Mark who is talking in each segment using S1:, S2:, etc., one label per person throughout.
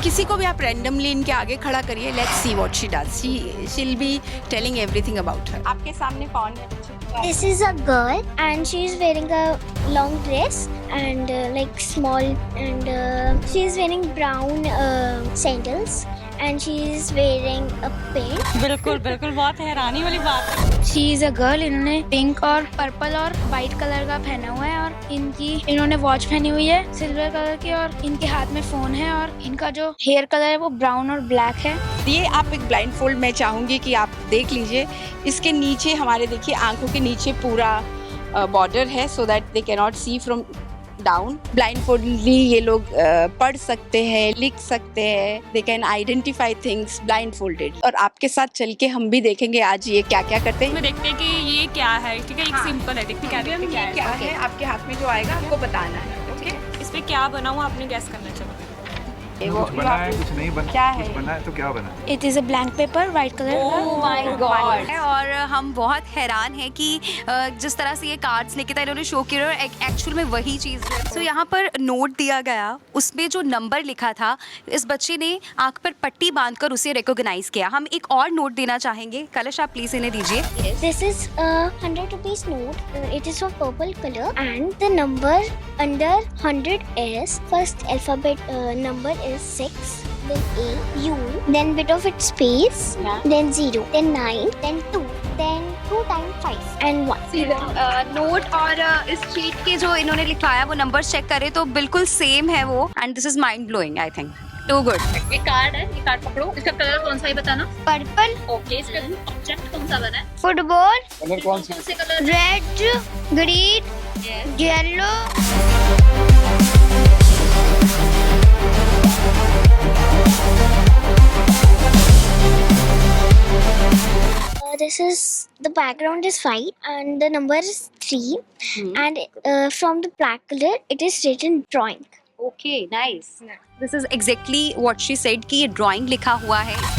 S1: किसी को भी आप रैंडमली इनके आगे खड़ा करिए, let's see what she does, she will be telling everything about her. आपके सामने कौन है?
S2: This is a girl and she is wearing a long dress and like small and she is wearing brown sandals and she is wearing a pink.
S3: बिल्कुल बिल्कुल, बहुत हैरानी वाली बात है।
S4: शी इज अ गर्ल, इन्होंने पिंक और purple और वाइट कलर का पहना हुआ है और इन्होंने वॉच पहनी हुई है सिल्वर कलर की और इनके हाथ में फोन है और इनका जो हेयर कलर है वो ब्राउन और ब्लैक है।
S1: ये आप एक ब्लाइंड फोल्ड मैं चाहूँगी कि आप देख लीजिए। इसके नीचे हमारे देखिए आंखों के नीचे पूरा बॉर्डर है, so that they can not see from down. Blindfoldly ये लोग पढ़ सकते हैं, लिख सकते हैं, they can identify things blindfolded. और आपके साथ चल के हम भी देखेंगे आज ये क्या क्या करते हैं।
S3: मैं देखते हैं कि ये क्या है, ठीक है, एक सिंपल है, देखते क्या
S1: है आपके हाथ में जो आएगा आपको बताना है। ओके,
S3: इस पे क्या बना हुआ आपने गैस करना चाहिए।
S1: वो
S5: कुछ बना है, कुछ नहीं बना,
S1: क्या है?
S5: कुछ बना है तो क्या बना?
S4: It is a blank paper white colour का।
S6: और हम बहुत हैरान हैं कि जिस तरह से ये कार्ड्स लेके था इन्होंने शो किया और एक्चुअल में वही चीज़ है। तो यहाँ पर नोट दिया गया, उसमें जो नंबर लिखा था इस बच्चे ने आंख पर पट्टी बांधकर उसे रिकॉग्नाइज किया। हम एक और नोट देना चाहेंगे, कलश आप प्लीज इन्हें दीजिए।
S2: This is a 100 rupees note. It is of purple color and the number under 100 is first alphabet number is 6, then A, U, then bit of its space, then 0, then 9, then 2, then 2 times 5 and 1.
S6: Note और इस sheet के जो इन्होंने लिखवाया वो number check करें तो बिल्कुल सेम है वो, and this is mind blowing, I think too good.
S3: ये कार्ड है, ये कार्ड पकड़ो, इसका कलर कौन सा है बताना।
S2: Purple,
S3: ओके, इसका ऑब्जेक्ट कौन सा बना है?
S2: football,
S5: कलर कौन सा?
S3: से colour
S2: red, green, yellow. This is the background is white and the number is 3 and from the black color it is written drawing.
S6: Okay nice, this is exactly what she said कि ये drawing लिखा हुआ है।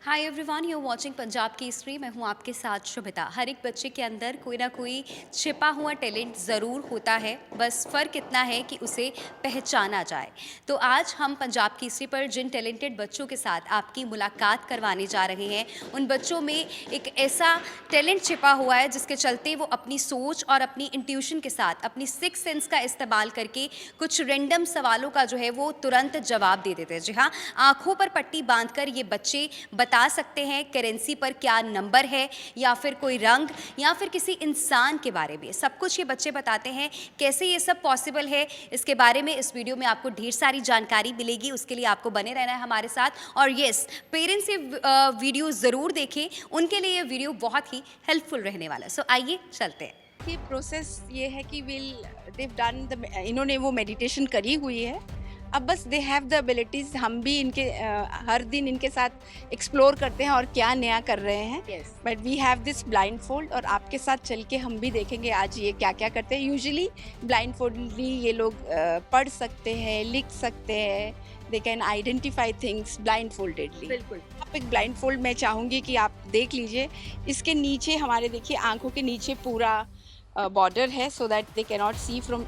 S6: Hi everyone, you are watching Punjab Kesari. मैं हूं आपके साथ शुभिता। हर एक बच्चे के अंदर कोई ना कोई छिपा हुआ टैलेंट ज़रूर होता है, बस फ़र्क इतना है कि उसे पहचाना जाए। तो आज हम पंजाब केसरी पर जिन टैलेंटेड बच्चों के साथ आपकी मुलाकात करवाने जा रहे हैं, उन बच्चों में एक ऐसा टैलेंट छिपा हुआ है जिसके चलते वो अपनी सोच और अपनी इंट्यूशन के साथ अपनी सिक्स सेंस का इस्तेमाल करके कुछ रैंडम सवालों का जो है वो तुरंत जवाब दे देते हैं। जी हाँ, आँखों पर पट्टी बांधकर ये बच्चे बता सकते हैं करेंसी पर क्या नंबर है, या फिर कोई रंग, या फिर किसी इंसान के बारे में। सब कुछ ये बच्चे बताते हैं। कैसे ये सब पॉसिबल है, इसके बारे में इस वीडियो में आपको ढेर सारी जानकारी मिलेगी। उसके लिए आपको बने रहना है हमारे साथ। और येस, पेरेंट्स ये वीडियो ज़रूर देखें, उनके लिए ये वीडियो बहुत ही हेल्पफुल रहने वाला है। सो आइए चलते हैं।
S1: कि प्रोसेस ये है कि इन्होंने वो मेडिटेशन करी हुई है। अब बस दे हैव द एबिलिटीज़। हम भी इनके हर दिन इनके साथ एक्सप्लोर करते हैं और क्या नया कर रहे हैं। But we have this blindfold और आपके साथ चल के हम भी देखेंगे आज ये क्या क्या करते हैं। यूजुअली ब्लाइंड फोल्डली ये लोग पढ़ सकते हैं, लिख सकते हैं, they can identify things blind foldedly.
S6: बिल्कुल,
S1: आप एक ब्लाइंड फोल्ड मैं चाहूँगी कि आप देख लीजिए। इसके नीचे हमारे देखिए आंखों के नीचे पूरा बॉर्डर है, so that they can not see from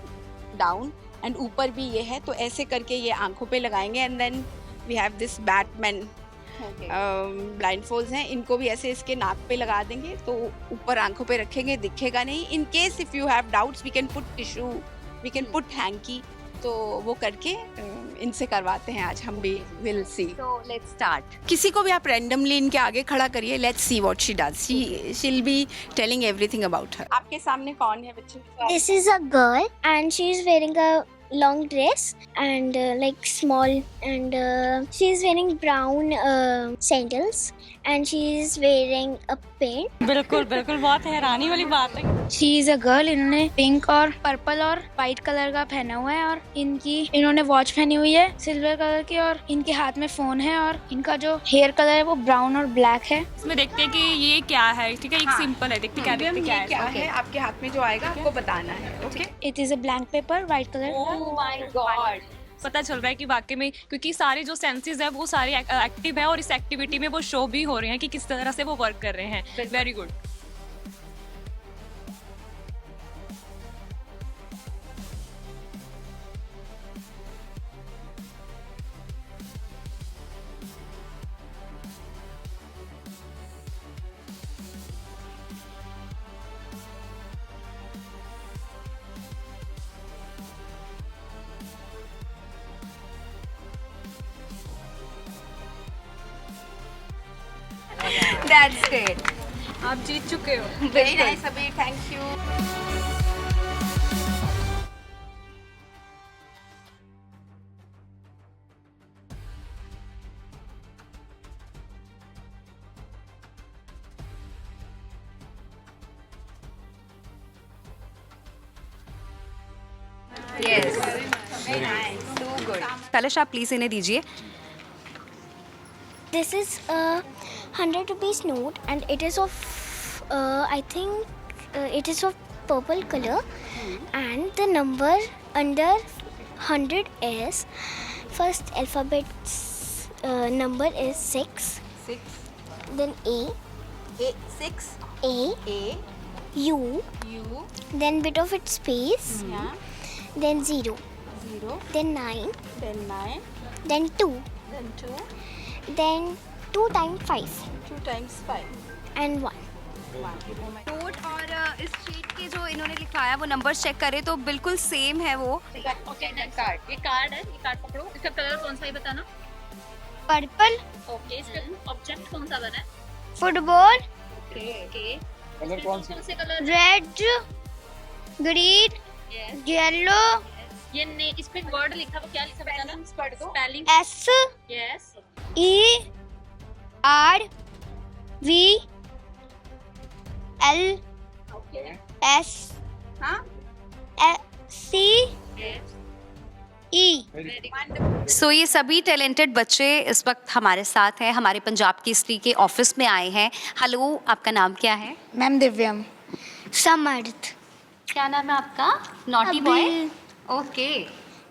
S1: down, and ऊपर भी ये है। तो ऐसे करके ये आंखों पे लगाएंगे and then we have this Batman blindfolds हैं। इनको भी ऐसे इसके नाक पे लगा देंगे तो ऊपर आंखों पे रखेंगे, दिखेगा नहीं। In case if you have doubts we can put tissue, we can put hanky. तो वो करके इनसे करवाते हैं आज हम भी। Will see.
S6: तो लेट्स स्टार्ट।
S1: किसी को भी आप रैंडमली इनके आगे खड़ा करिए, let's see what she does, she will be telling everything about her. आपके सामने कौन है बच्चे?
S2: This is a girl and she is wearing a long dress and like small and she is wearing brown sandals and she is wearing a pant.
S3: बिल्कुल बिल्कुल, बहुत हैरानी वाली बात है।
S4: शी इज अ गर्ल, इन्होंने पिंक और purple और वाइट कलर का पहना हुआ है और इन्होंने वॉच पहनी हुई है सिल्वर कलर की और इनके हाथ में फोन है और इनका जो हेयर कलर है वो ब्राउन और ब्लैक है।
S3: इसमें देखते हैं कि ये क्या है, ठीक है, एक सिंपल है, देखते क्या
S1: है आपके हाथ में जो आएगा आपको बताना है। Okay,
S4: it is a blank paper white colour का।
S3: पता चल रहा है कि वाकई में, क्योंकि सारे जो सेंसेस है वो सारे एक्टिव है और इस एक्टिविटी में वो शो भी हो रहे हैं कि किस तरह से वो वर्क कर रहे हैं। Very good.
S6: That's great.
S3: आप जीत चुके हो।
S1: Very nice Abir, thank you.
S6: Yes, too good. Kalash आप प्लीज इन्हें दीजिए।
S2: This is a 100 rupees note, and it is of, I think, it is of purple color, and the number under 100 is first alphabet number is 6,
S1: 6
S2: then A,
S1: 6
S2: A,
S1: A
S2: U,
S1: U,
S2: then bit of its space,
S1: yeah,
S2: then 0,
S1: 0,
S2: then 9,
S1: then 9,
S2: then 2,
S1: then 2,
S2: then 2 times 5
S1: 2 times 5,
S2: and 1.
S1: 1. Oh my
S6: note और इस sheet के जो इन्होंने लिखवाया वो number check करें तो बिल्कुल सेम है वो।
S3: ओके कार्ड, ये कार्ड है, ये कार्ड पकड़ो। इसका कलर कौन सा है बताना।
S2: Purple,
S3: ओके, इसका ऑब्जेक्ट कौन सा बना है।
S2: football,
S3: ओके,
S5: कलर कौन
S3: कौन से colour.
S2: red, green,
S3: yes,
S2: yellow,
S3: ये ने इस पे वर्ड लिखा, वो क्या लिखा बताना।
S1: पढ़ दो।
S3: Spelling.
S2: S,
S3: yes,
S2: E, R, V, L,
S3: okay,
S2: S,
S1: हाँ,
S2: C,
S3: yes,
S2: E.
S3: Very good.
S6: So ये सभी टैलेंटेड बच्चे इस वक्त हमारे साथ हैं, हमारे पंजाब केसरी के ऑफिस में आए हैं। हेलो, आपका नाम क्या है।
S4: मैम दिव्यम।
S2: Samarth.
S6: क्या नाम है आपका। Naughty boy. Okay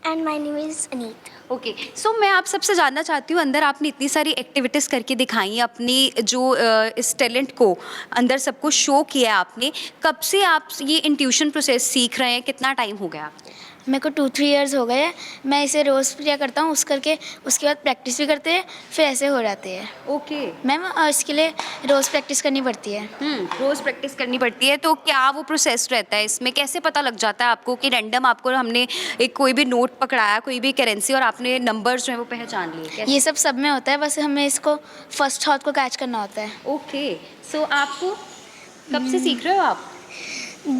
S2: And my name is Aneet.
S6: Okay. So मैं आप सबसे जानना चाहती हूँ, अंदर आपने इतनी सारी एक्टिविटीज़ करके दिखाई हैं, अपनी जो इस टैलेंट को अंदर सबको शो किया है आपने। कब से आप ये इंट्यूशन प्रोसेस सीख रहे हैं, कितना टाइम हो गया आपको।
S4: मेरे को 2-3 इयर्स हो गए हैं। मैं इसे रोज़ प्रिया करता हूँ, उस करके उसके बाद प्रैक्टिस भी करते हैं, फिर ऐसे हो जाते हैं।
S6: ओके।
S4: मैम इसके लिए रोज़ प्रैक्टिस करनी पड़ती है।
S6: रोज़ प्रैक्टिस करनी पड़ती है। तो क्या वो प्रोसेस रहता है इसमें, कैसे पता लग जाता है आपको कि रैंडम आपको हमने एक कोई भी नोट पकड़ाया, कोई भी करेंसी, और आपने नंबर्स जो है वो पहचान लिए। कैसे?
S4: ये सब में होता है, बस हमें इसको फर्स्ट थॉट को कैच करना होता है।
S6: ओके। सो आपको कब से सीख रहे हो आप।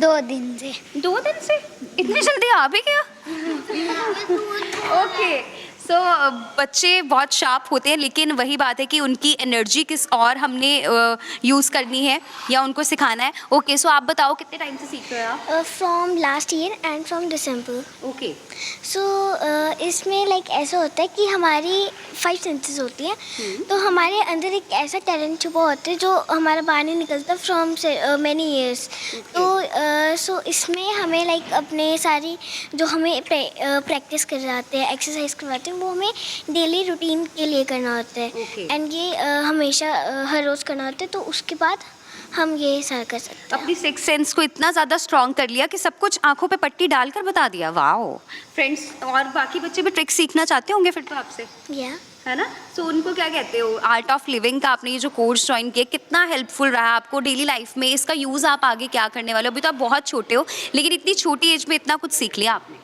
S2: 2 दिन से।
S6: 2 दिन से। इतनी जल्दी आ भी गया। ओके। सो बच्चे बहुत शार्प होते हैं, लेकिन वही बात है कि उनकी एनर्जी किस और हमने यूज़ करनी है या उनको सिखाना है। ओके। सो आप बताओ कितने टाइम से सीख रहे हो आप।
S2: From last year and from December.
S6: Okay.
S2: So इसमें लाइक ऐसा होता है कि हमारी 5 सेंसेस होती हैं, तो हमारे अंदर एक ऐसा टैलेंट छुपा होता है जो हमारा बाहर नहीं निकलता फ्रॉम मैनी ईयर्स। तो सो इसमें हमें लाइक अपने सारी जो हमें प्रैक्टिस करवाते हैं, एक्सरसाइज करवाते हैं, वो हमें डेली रूटीन के लिए करना होता है।
S6: Okay.
S2: एंड ये हमेशा हर रोज़ करना होता है, तो उसके बाद हम ये सारा कर सकते हैं।
S6: अपनी सिक्स सेंस को इतना ज़्यादा स्ट्रॉन्ग कर लिया कि सब कुछ आंखों पे पट्टी डालकर बता दिया। वाओ। फ्रेंड्स और बाकी बच्चे भी ट्रिक सीखना चाहते होंगे फिर तो आपसे,
S2: या
S6: है ना। सो उनको क्या कहते हो, आर्ट ऑफ लिविंग का आपने ये जो कोर्स ज्वाइन किया, कितना हेल्पफुल रहा आपको डेली लाइफ में। इसका यूज़ आप आगे क्या करने वाले हो। अभी तो आप बहुत छोटे हो, लेकिन इतनी छोटी एज में इतना कुछ सीख लिया आपने।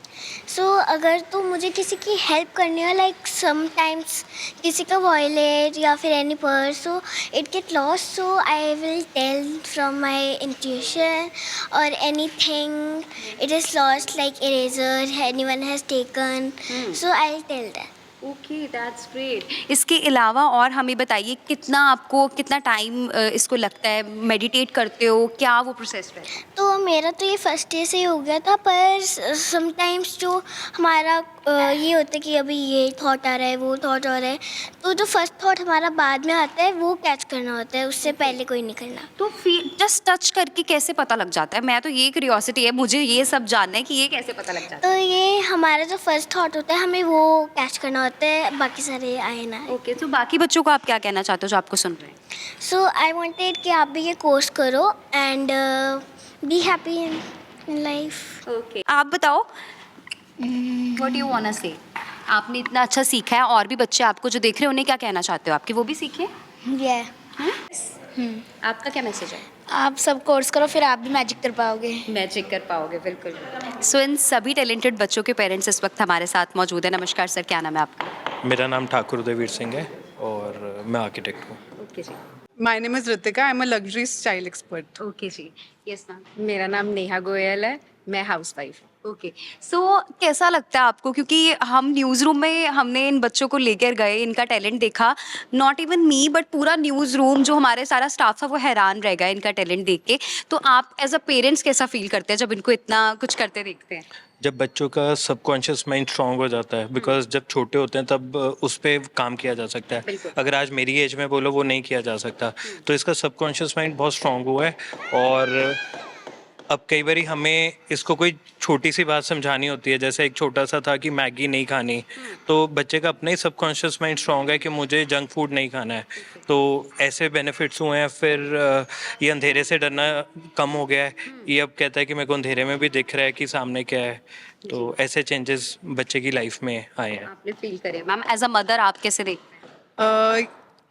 S2: सो अगर तो मुझे किसी की हेल्प करनी हो, लाइक समटाइम्स किसी का वॉलेट या फिर any purse, so it get lost, so I will tell from my intuition, और anything it is lost like eraser anyone has taken, so I will tell that.
S6: Okay, that's great. इसके अलावा और हमें बताइए, कितना आपको कितना टाइम इसको लगता है, मेडिटेट करते हो, क्या वो प्रोसेस रहता है।
S2: तो मेरा तो ये फर्स्ट डे से ही हो गया था, पर समटाइम्स जो हमारा ये होता है कि अभी ये थॉट आ रहा है, वो थॉट आ रहा है, तो जो फर्स्ट थॉट हमारा बाद में आता है वो कैच करना होता है, उससे पहले कोई नहीं करना।
S6: तो फिर जस्ट टच करके कैसे पता लग जाता है। मैं तो ये क्यूरियोसिटी है, मुझे ये सब जानना है कि ये कैसे पता लग जाता
S2: तो ये हमारा जो फर्स्ट थॉट होता है हमें वो कैच करना होता है, बाकी सारे आए ना।
S6: है। ओके। तो बाकी बच्चों को आप क्या कहना चाहते हो जो आपको सुन रहे हैं।
S2: सो आई वांटेड कि आप भी ये कोर्स करो and be happy in life.
S6: Okay. आप बताओ, व्हाट यू वांट टू से। आपने इतना अच्छा सीखा है, और भी बच्चे आपको जो देख रहे हैं उन्हें क्या कहना चाहते हो आपके, वो भी सीखें।
S4: ये
S6: आपका क्या मैसेज है।
S4: आप सब कोर्स करो, फिर आप भी मैजिक कर पाओगे।
S6: मैजिक कर पाओगे, बिल्कुल। सो इन सभी टैलेंटेड बच्चों के पेरेंट्स इस वक्त हमारे साथ मौजूद है। नमस्कार सर, क्या नाम है आपका।
S7: मेरा नाम ठाकुर उदयवीर सिंह है और मैं आर्किटेक्ट हूँ।
S6: Okay ji.
S7: My name is Ritika. I'm a luxury style expert.
S6: Okay ji, yes ma'am.
S8: मेरा नाम नेहा गोयल है, मैं हाउसवाइफ हूँ।
S6: ओके, सो कैसा लगता है आपको, क्योंकि हम न्यूज़ रूम में हमने इन बच्चों को लेकर गए, इनका टैलेंट देखा, नॉट इवन मी बट पूरा न्यूज़ रूम जो हमारे सारा स्टाफ था वो हैरान रह गया इनका टैलेंट देख के। तो आप एज अ पेरेंट्स कैसा फील करते हैं जब इनको इतना कुछ करते देखते हैं?
S9: जब बच्चों का सबकॉन्शियस माइंड स्ट्रांग हो जाता है, बिकॉज जब छोटे होते हैं तब उस पर काम किया जा सकता है।
S6: बिल्कुल।
S9: अगर आज मेरी एज में बोलो वो नहीं किया जा सकता, तो इसका सबकॉन्शियस माइंड बहुत स्ट्रांग हुआ है। और अब कई बार हमें इसको कोई छोटी सी बात समझानी होती है, जैसे एक छोटा सा था कि मैगी नहीं खानी, तो बच्चे का अपना ही सबकॉन्शियस माइंड स्ट्रांग है कि मुझे जंक फूड नहीं खाना है, तो ऐसे बेनिफिट्स हुए हैं। फिर ये अंधेरे से डरना कम हो गया है, ये अब कहता है कि मेरे को अंधेरे में भी दिख रहा है कि सामने क्या है। तो ऐसे चेंजेस बच्चे की लाइफ में आए हैं।
S6: आपने फील करे मैम, एज अ मदर आप कैसे देखते हैं?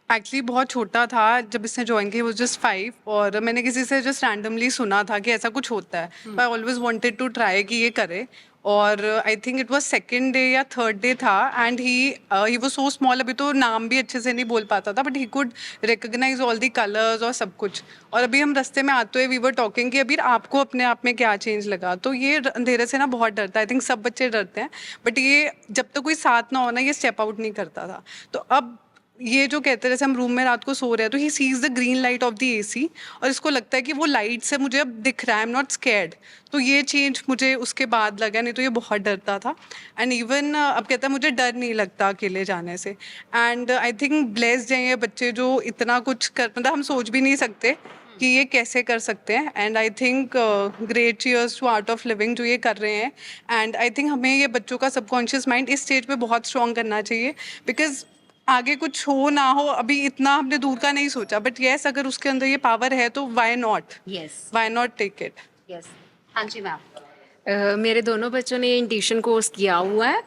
S7: एक्चुअली बहुत छोटा था जब इसने ज्वाइन किया, वो जस्ट 5, और मैंने किसी से जस्ट रैंडमली सुना था कि ऐसा कुछ होता है। I always wanted to try कि ये करे, और I think it was second day या थर्ड डे था, and he was so small, अभी तो नाम भी अच्छे से नहीं बोल पाता था, but he could recognise all the colours और सब कुछ। और अभी हम रास्ते में आते हुए वी वर टॉकिंग कि अभी आपको अपने आप में क्या चेंज लगा। तो ये अंधेरे से ना बहुत डरता है, आई थिंक सब बच्चे डरते हैं, बट ये जब तक कोई साथ ना हो ना, ये स्टेप आउट नहीं करता था। तो अब ये जो कहते हैं, जैसे हम रूम में रात को सो रहे हैं तो he sees the green light of the AC, और इसको लगता है कि वो लाइट से मुझे अब दिख रहा है, आई एम नॉट स्कैर्ड। तो ये चेंज मुझे उसके बाद लगा, नहीं तो ये बहुत डरता था। एंड इवन अब कहता है मुझे डर नहीं लगता अकेले जाने से। एंड आई थिंक ब्लेस्ड हैं ये बच्चे जो इतना कुछ कर, मतलब हम सोच भी नहीं सकते कि ये कैसे कर सकते हैं। And I think great cheers to Art of Living जो ये कर रहे हैं। एंड आई थिंक हमें ये बच्चों का सबकॉन्शियस माइंड इस स्टेज पे बहुत स्ट्रॉन्ग करना चाहिए, बिकॉज आगे कुछ हो ना हो, अभी इतना हमने दूर का नहीं सोचा, बट येस अगर उसके अंदर ये पावर है तो why not,
S6: yes
S7: why not take it.
S6: Yes, हाँ जी मैम।
S8: मेरे दोनों बच्चों ने इंट्यूशन कोर्स किया हुआ है।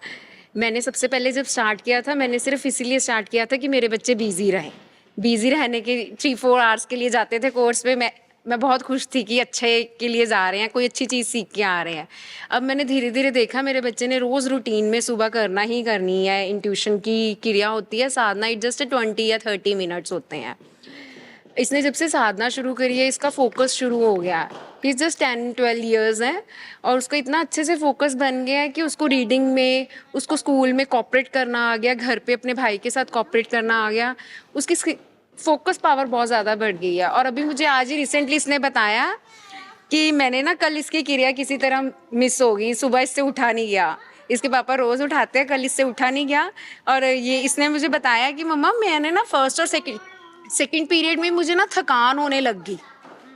S8: मैंने सबसे पहले जब स्टार्ट किया था, मैंने सिर्फ इसीलिए स्टार्ट किया था कि मेरे बच्चे बिजी रहें। बिजी रहने के 3-4 आवर्स के लिए जाते थे कोर्स पे। मैं बहुत खुश थी कि अच्छे के लिए जा रहे हैं, कोई अच्छी चीज़ सीख के आ रहे हैं। अब मैंने धीरे धीरे देखा मेरे बच्चे ने रोज़ रूटीन में सुबह करना ही करनी है। इंट्यूशन की क्रिया होती है, साधना, इट जस्ट 20 या 30 मिनट्स होते हैं। इसने जब से साधना शुरू करी है, इसका फोकस शुरू हो गया। ही जस्ट 10-12 ईयर्स हैं और उसका इतना अच्छे से फोकस बन गया है कि उसको रीडिंग में, उसको स्कूल में कॉपरेट करना आ गया, घर पे अपने भाई के साथ कॉपरेट करना आ गया। उसकी फोकस पावर बहुत ज़्यादा बढ़ गई है। और अभी मुझे आज ही रिसेंटली इसने बताया कि मैंने ना कल इसकी क्रिया किसी तरह मिस हो गई, सुबह इससे उठा नहीं गया। इसके पापा रोज़ उठाते हैं, कल इससे उठा नहीं गया। और ये इसने मुझे बताया कि मम्मा मैंने ना फर्स्ट और सेकंड पीरियड में मुझे ना थकान होने लग गई,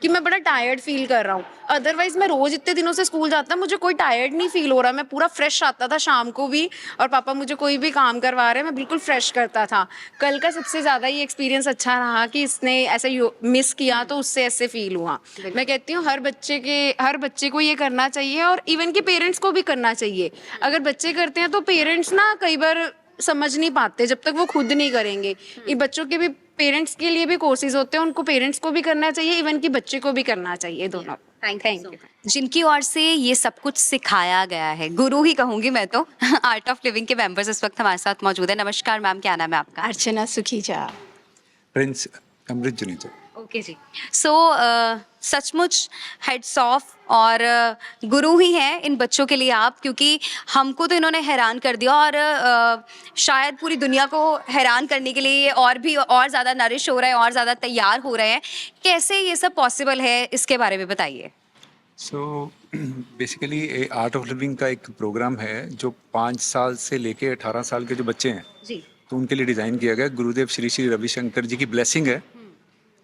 S8: कि मैं बड़ा टायर्ड फील कर रहा हूँ। अदरवाइज मैं रोज़ इतने दिनों से स्कूल जाता, मुझे कोई टायर्ड नहीं फील हो रहा, मैं पूरा फ्रेश आता था शाम को भी, और पापा मुझे कोई भी काम करवा रहे हैं मैं बिल्कुल फ्रेश करता था। कल का सबसे ज़्यादा ये एक्सपीरियंस अच्छा रहा कि इसने ऐसे मिस किया तो उससे ऐसे फील हुआ। मैं कहती हूँ हर बच्चे को ये करना चाहिए, और इवन के पेरेंट्स को भी करना चाहिए। अगर बच्चे करते हैं तो पेरेंट्स ना कई बार समझ नहीं पाते जब तक वो खुद नहीं करेंगे। ये बच्चों के भी, पेरेंट्स के लिए भी कोर्सेज होते हैं, उनको पेरेंट्स को भी करना चाहिए, इवन कि बच्चे को भी करना चाहिए, दोनों।
S6: Thank you. जिनकी ओर से ये सब कुछ सिखाया गया है, गुरु ही कहूंगी मैं तो। आर्ट ऑफ लिविंग के मेंबर्स इस वक्त हमारे साथ मौजूद है। नमस्कार मैम, क्या नाम है आपका?
S1: अर्चना सुखीजा।
S5: प्रिंस अमृत जुनीजा।
S6: ओके जी। सो सचमुच हेड्स ऑफ, और गुरु ही हैं इन बच्चों के लिए आप, क्योंकि हमको तो इन्होंने हैरान कर दिया, और शायद पूरी दुनिया को हैरान करने के लिए और ज़्यादा नरिश हो रहे हैं और ज़्यादा तैयार हो रहे हैं। कैसे ये सब पॉसिबल है, इसके बारे में बताइए।
S5: So basically art of living का एक प्रोग्राम है जो 5 साल से लेके 18 साल के जो बच्चे हैं
S6: जी,
S5: तो उनके लिए डिज़ाइन किया गया। गुरुदेव श्री श्री रविशंकर जी की ब्लेसिंग है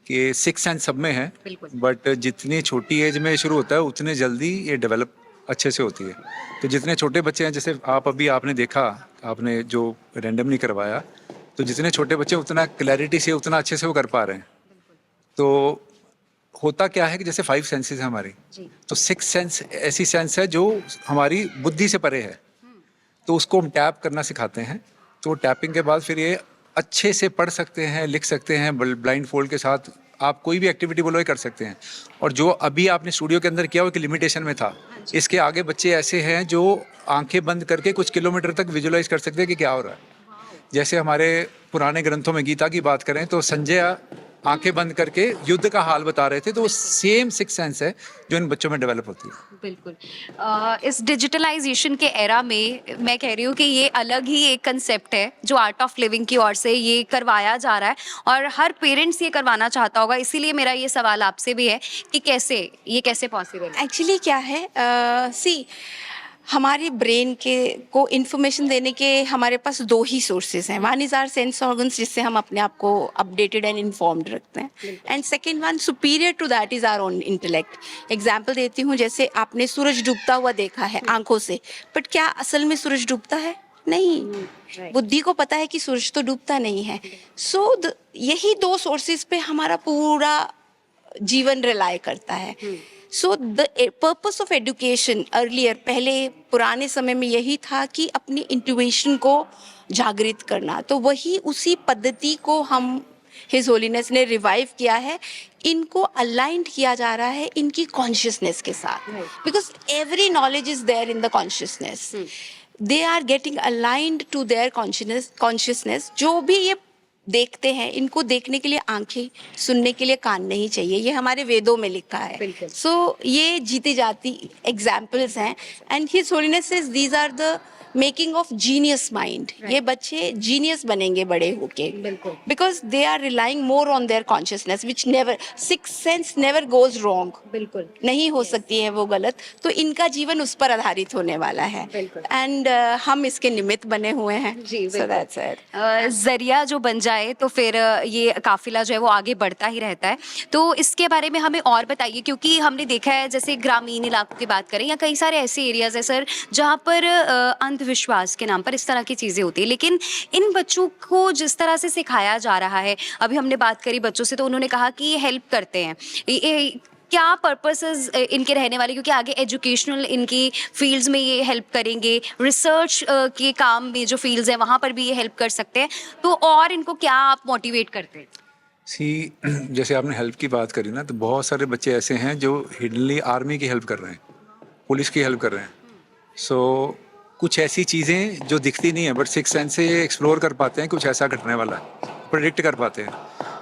S5: कि 6 सेंस सब में है,
S6: बिल्कुल।
S5: बट जितनी छोटी एज में शुरू होता है उतने जल्दी ये डेवलप अच्छे से होती है। तो जितने छोटे बच्चे हैं, जैसे आपने देखा, आपने जो रैंडमली करवाया, तो जितने छोटे बच्चे उतना क्लैरिटी से, उतना अच्छे से वो कर पा रहे हैं। तो होता क्या है कि जैसे 5 सेंसेस है हमारी, तो 6 सेंस ऐसी सेंस है जो हमारी बुद्धि से परे है, तो उसको हम टैप करना सिखाते हैं। तो टैपिंग के बाद फिर ये अच्छे से पढ़ सकते हैं, लिख सकते हैं, ब्लाइंड फोल्ड के साथ आप कोई भी एक्टिविटी बोलो ये कर सकते हैं। और जो अभी आपने स्टूडियो के अंदर किया वो एक लिमिटेशन में था, इसके आगे बच्चे ऐसे हैं जो आंखें बंद करके कुछ किलोमीटर तक विजुलाइज कर सकते हैं कि क्या हो रहा है। जैसे हमारे पुराने ग्रंथों में गीता की बात करें तो संजय आंखें बंद करके युद्ध का हाल बता रहे थे। तो वो सेम सिक्स सेंस है जो इन बच्चों में डेवलप होती है।
S6: बिल्कुल। इस डिजिटलाइजेशन के एरा में मैं कह रही हूँ कि ये अलग ही एक कंसेप्ट है जो आर्ट ऑफ लिविंग की ओर से ये करवाया जा रहा है और हर पेरेंट्स ये करवाना चाहता होगा। इसीलिए मेरा ये सवाल आपसे भी है कि कैसे पॉसिबल है?
S1: एक्चुअली क्या है, सी हमारे ब्रेन के को इन्फॉर्मेशन देने के हमारे पास दो ही सोर्सेज हैं। One is our sense organs, जिससे हम अपने आप को अपडेटेड एंड इन्फॉर्म्ड रखते हैं, and second one superior to that is our own intellect. Example देती हूँ, जैसे आपने सूरज डूबता हुआ देखा है आंखों से, बट क्या असल में सूरज डूबता है? नहीं। बुद्धि को पता है कि सूरज तो डूबता नहीं है। सो यही दो सोर्सेज पे हमारा पूरा जीवन रिलाय करता है। So the purpose of education earlier, पहले पुराने समय में यही था कि अपनी इंट्यूशन को जागृत करना। तो वही उसी पद्धति को हम हिज होलीनेस ने रिवाइव किया है। इनको अलाइंड किया जा रहा है इनकी कॉन्शियसनेस के साथ, because every knowledge is there in the consciousness. They are getting aligned to their consciousness. जो भी ये देखते हैं, इनको देखने के लिए आंखें, सुनने के लिए कान नहीं चाहिए। ये हमारे वेदों में लिखा है। सो ये जीती जाती एग्जाम्पल्स हैं, and His Holiness says these are the making of genius mind. ये बच्चे जीनियस बनेंगे बड़े होके, because they are relying more on their consciousness, which never, six sense never goes wrong. बिल्कुल नहीं हो सकती है वो गलत। तो इनका जीवन उस पर आधारित होने वाला है, एंड हम इसके निमित्त बने हुए हैं। So that's it.
S6: जरिया जो बन जाए तो फिर ये काफिला जो है वो आगे बढ़ता ही रहता है। तो इसके बारे में हमें और बताइए, क्योंकि हमने देखा है जैसे ग्रामीण इलाकों की बात करें या कई सारे ऐसे एरियाज है सर जहाँ पर अंधविश्वास के नाम पर इस तरह की चीज़ें होती है, लेकिन इन बच्चों को जिस तरह से सिखाया जा रहा है, अभी हमने बात करी बच्चों से तो उन्होंने कहा कि ये हेल्प करते हैं। क्या पर्पसेस इनके रहने वाले, क्योंकि आगे एजुकेशनल इनकी फील्ड्स में ये हेल्प करेंगे, रिसर्च के काम में जो फील्ड्स हैं वहाँ पर भी ये हेल्प कर सकते हैं, तो और इनको क्या आप मोटिवेट करते हैं?
S5: जैसे आपने हेल्प की बात करी ना, तो बहुत सारे बच्चे ऐसे हैं जो हिडनली आर्मी की हेल्प कर रहे हैं, पुलिस की हेल्प कर रहे हैं। सो कुछ ऐसी चीज़ें जो दिखती नहीं है बट सिक्स सेंस से एक्सप्लोर कर पाते हैं, कुछ ऐसा घटने वाला है, प्रेडिक्ट कर पाते हैं।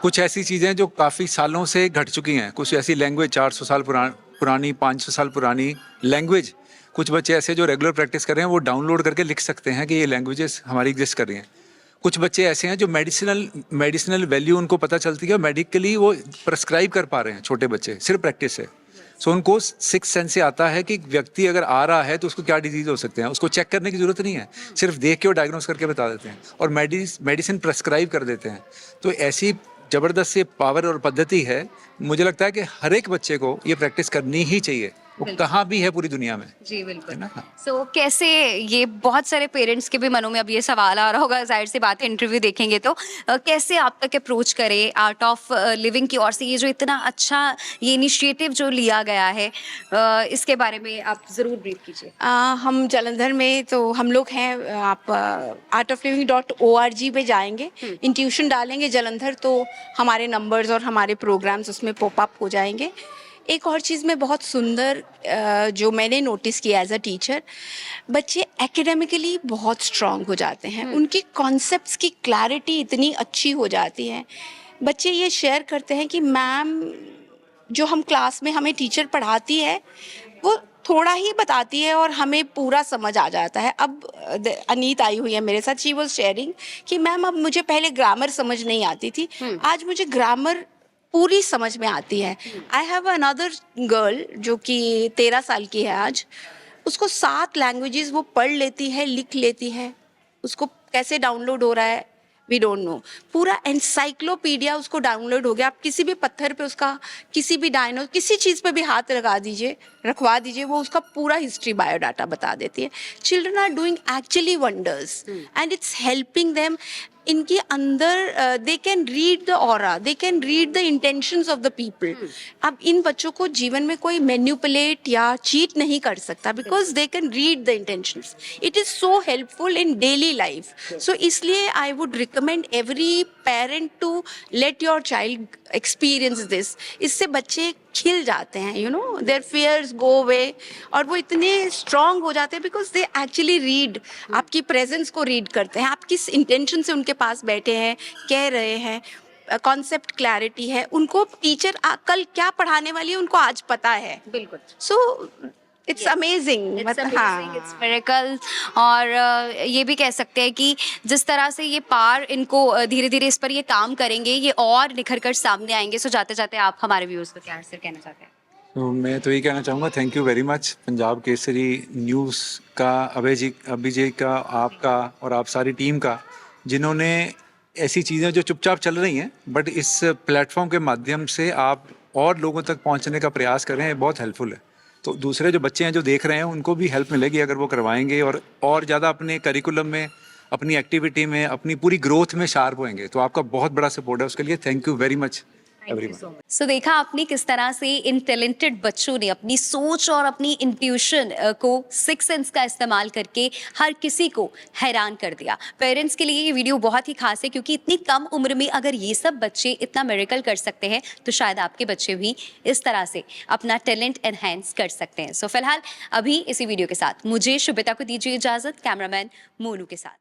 S5: कुछ ऐसी चीज़ें जो काफ़ी सालों से घट चुकी हैं, कुछ ऐसी लैंग्वेज 400 साल पुरानी 500 साल पुरानी लैंग्वेज, कुछ बच्चे ऐसे जो रेगुलर प्रैक्टिस कर रहे हैं वो डाउनलोड करके लिख सकते हैं कि ये लैंग्वेजेस हमारी एग्जिस्ट कर रही हैं। कुछ बच्चे ऐसे हैं जो मेडिसिनल वैल्यू उनको पता चलती है, मेडिकली वो प्रेस्क्राइब कर पा रहे हैं, छोटे बच्चे, सिर्फ प्रैक्टिस से। सो उनको सिक्स सेंस से आता है कि व्यक्ति अगर आ रहा है तो उसको क्या डिजीज हो सकते हैं, उसको चेक करने की जरूरत नहीं है, सिर्फ देख के और डायग्नोस करके बता देते हैं और मेडिसिन प्रेस्क्राइब कर देते हैं। तो ऐसी ज़बरदस्त ये पावर और पद्धति है। मुझे लगता है कि हर एक बच्चे को ये प्रैक्टिस करनी ही चाहिए, वो कहाँ भी है पूरी दुनिया में।
S6: जी बिल्कुल। सो कैसे, ये बहुत सारे पेरेंट्स के भी मनों में अब ये सवाल आ रहा होगा, जाहिर सी बात है इंटरव्यू देखेंगे तो कैसे आप तक अप्रोच करें आर्ट ऑफ लिविंग की ओर से, ये जो इतना अच्छा ये इनिशिएटिव जो लिया गया है, इसके बारे में आप ज़रूर ब्रीफ कीजिए।
S1: हम जालंधर में तो हम लोग हैं, आप artofliving.org पे जाएंगे, इंट्यूशन डालेंगे जालंधर तो हमारे नंबर्स और हमारे प्रोग्राम्स उसमें पॉपअप हो जाएंगे। एक और चीज़ में बहुत सुंदर जो मैंने नोटिस किया एज अ टीचर, बच्चे एकेडमिकली बहुत स्ट्रांग हो जाते हैं, उनकी कॉन्सेप्ट्स की क्लैरिटी इतनी अच्छी हो जाती है। बच्चे ये शेयर करते हैं कि मैम जो हम क्लास में हमें टीचर पढ़ाती है वो थोड़ा ही बताती है और हमें पूरा समझ आ जाता है। अब अनीत आई हुई है मेरे साथ, शी वाज शेयरिंग कि मैम अब मुझे पहले ग्रामर समझ नहीं आती थी, आज मुझे ग्रामर पूरी समझ में आती है। आई हैव अनदर गर्ल जो कि 13 साल की है आज, उसको 7 लैंग्वेजेस वो पढ़ लेती है, लिख लेती है। उसको कैसे डाउनलोड हो रहा है वी डोंट नो, पूरा एनसाइक्लोपीडिया उसको डाउनलोड हो गया। आप किसी भी पत्थर पे उसका, किसी भी डायनो, किसी चीज़ पे भी हाथ रखवा दीजिए, वो उसका पूरा हिस्ट्री बायोडाटा बता देती है। Children are doing actually wonders and it's helping them. इनके अंदर they can read the aura, they can read the intentions of the people. अब इन बच्चों को जीवन में कोई मैन्युपुलेट या चीट नहीं कर सकता, because they can read the intentions. It is so helpful in daily life. So इसलिए I would recommend every parent to let your child experience this. इससे बच्चे खिल जाते हैं, you know, their fears go away, और वो इतने strong हो जाते हैं बिकॉज दे एक्चुअली रीड, आपकी प्रेजेंस को रीड करते हैं, आप किस इंटेंशन से उनके पास बैठे हैं, कह रहे हैं। कॉन्सेप्ट क्लैरिटी है, उनको टीचर कल क्या पढ़ाने वाली है उनको आज पता है.
S6: बिल्कुल
S1: so it's amazing.
S6: It's miracle. और ये भी कह सकते हैं कि जिस तरह से ये पार इनको धीरे धीरे इस पर ये काम करेंगे, ये और निखर कर सामने आएंगे. सो जाते जाते आप हमारे व्यूअर्स को क्या आंसर कहना चाहते हैं?
S5: तो मैं तो ये कहना चाहूँगा, thank you very much Punjab Kesari news का, अभय जी का, आपका और आप सारी टीम का, जिन्होंने ऐसी चीज़ें जो चुपचाप चल रही हैं बट इस प्लेटफॉर्म के माध्यम से आप और लोगों तक पहुंचने का प्रयास कर रहे हैं, बहुत हेल्पफुल है. तो दूसरे जो बच्चे हैं जो देख रहे हैं उनको भी हेल्प मिलेगी अगर वो करवाएंगे और ज़्यादा अपने करिकुलम में, अपनी एक्टिविटी में, अपनी पूरी ग्रोथ में शार्प होंगे. तो आपका बहुत बड़ा सपोर्ट है, उसके लिए thank you very much everyone.
S6: So देखा आपने किस तरह से इन टैलेंटेड बच्चों ने अपनी सोच और अपनी इंट्यूशन को, सिक्स सेंस का इस्तेमाल करके हर किसी को हैरान कर दिया. पेरेंट्स के लिए ये वीडियो बहुत ही खास है क्योंकि इतनी कम उम्र में अगर ये सब बच्चे इतना मिरेकल कर सकते हैं तो शायद आपके बच्चे भी इस तरह से अपना टैलेंट एनहांस कर सकते हैं. सो फिलहाल अभी इसी वीडियो के साथ मुझे शुभिता को दीजिए इजाजत, कैमरामैन मोनू के साथ.